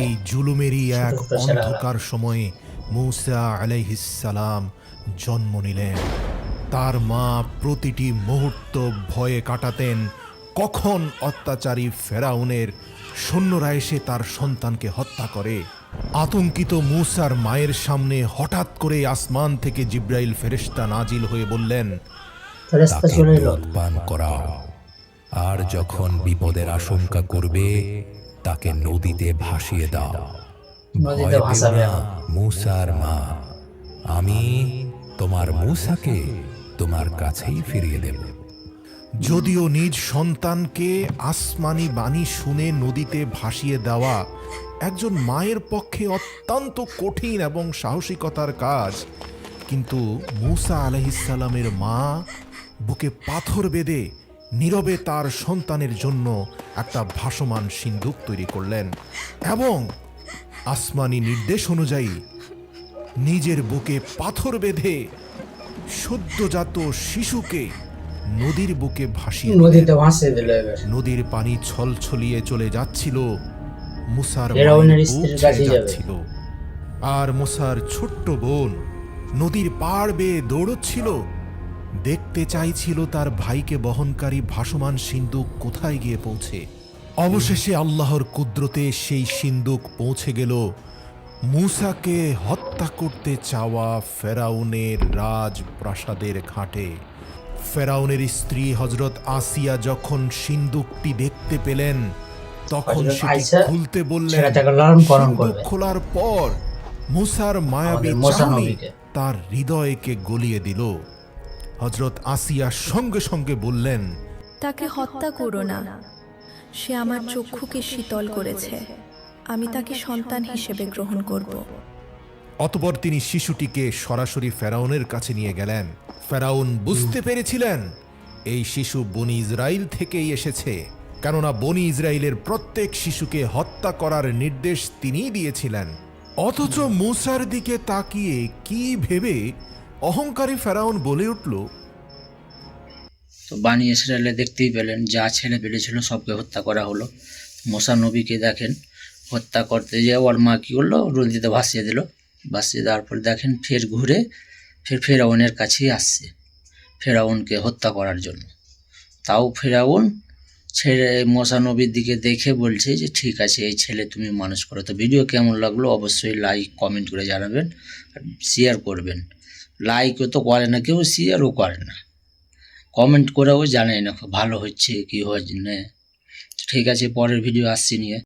এই জুলুমেরই এক ছোট ছোট ছেলেরা। অন্ধকার সময়ে মূসা আলাইহিস সালাম জন্ম নিলেন। তার মা প্রতিটি মুহূর্ত ভয়ে কাটাতেন কখন অত্যাচারী ফেরাউনের সৈন্যরা এসে তার সন্তানকে হত্যা করে। আতঙ্কিত মূসার মায়ের সামনে হঠাৎ করে আসমান থেকে জিব্রাইল ফেরেশতা নাজিল হয়ে বললেন, ফেরেশতা তাকে চলে এলো। দুধ পান করাও, আর যখন বিপদের আশঙ্কা করবে তাকে নদীতে ভাসিয়ে দাও। নদীতে ভয় পেও ভাসাবে না মূসার মা, আমি তোমার মূসাকে তোমার কাছেই ফিরিয়ে দেব। যদিও নিজ সন্তানকে আসমানি বাণী শুনে নদীতে ভাসিয়ে দেওয়া একজন মায়ের পক্ষে অত্যন্ত কঠিন এবং সাহসিকতার কাজ, কিন্তু মূসা আলাইহিসসালামের মা বুকে পাথর বেঁধে নীরবে তার সন্তানের জন্য একটা ভাসমান সিন্দুক তৈরি করলেন এবং আসমানি নির্দেশ অনুযায়ী নিজের বুকে পাথর বেঁধে সদ্যজাত শিশুকে নদীর বুকে ভাসিয়ে দিলেন। নদীতে ভাসিয়ে দিল এবার। নদীর পানি ছলছলিয়ে চলে যাচ্ছিল, মুসার ফেরাউনের মায়ের বুক স্ত্রীর ছেয়ে কাছে যাবে। যাচ্ছিল, আর মুসার ছোট্ট বোন নদীর পাড় বেয়ে দৌড়চ্ছিল, দেখতে চাইছিল তার ভাইকে বহনকারী ভাসমান সিন্দুক কোথায় গিয়ে পৌঁছে। অবশেষে আল্লাহর কুদরতে সেই সিন্দুক পৌঁছে গেল মূসাকে হত্যা করতে চাওয়া ফেরাউনের রাজপ্রাসাদের ঘাটে। ফেরাউনের স্ত্রী হযরত আসিয়া যখন সিন্দুকটি দেখতে পেলেন, তখন হযরত সেটি আয়েশা খুলতে বললেন। ছেলেটাকে লালন পালন সিন্দুক করবে। খোলার পর মূসার মায়াবী আমাদের মূসা চাহনি নবীকে। তার হৃদয়কে গলিয়ে দিল। হযরত আসিয়া সঙ্গে সঙ্গে বললেন, তাকে হত্যা করো না, সে আমার চক্ষুকে শীতল করেছে, আমি তাকে সন্তান হিসেবে গ্রহণ করব। অতঃপর তিনি শিশুটিকে সরাসরি ফেরাউনের কাছে নিয়ে গেলেন। ফেরাউন বুঝতে পেরেছিলেন এই শিশু বনি ইসরাইল থেকেই এসেছে, কেননা বনি ইসরাইলের প্রত্যেক শিশুকে হত্যা করার নির্দেশ তিনিই দিয়েছিলেন। অথচ মূসার দিকে তাকিয়ে কি ভেবে অহংকারী ফেরাউন বলে উঠল, তো বানি ইসরায়েলে দেখতেই পেলেন যা ছেলে পেলে ছিল সবকে হত্যা করা হলো। মূসা নবীকে দেখেন হত্যা করতে যেয়ে ওর মা কী করলো, নদীতে ভাসিয়ে দিল। ভাসিয়ে দেওয়ার পর দেখেন ফের ঘুরে ফেরাউনের কাছেই আসছে ফেরাউনকে হত্যা করার জন্য। তাও ফেরাউন ছেড়ে মূসা নবীর দিকে দেখে বলছে যে ঠিক আছে, এই ছেলে তুমি মানুষ করো। তো ভিডিও কেমন লাগলো অবশ্যই লাইক কমেন্ট করে জানাবেন, আর শেয়ার করবেন। লাইকও তো করে না কেউ, শেয়ারও করে না, কমেন্ট করেও জানাই না ভালো হচ্ছে কি হচ্ছে না। ঠিক আছে, পরের ভিডিও আসছি নিয়ে।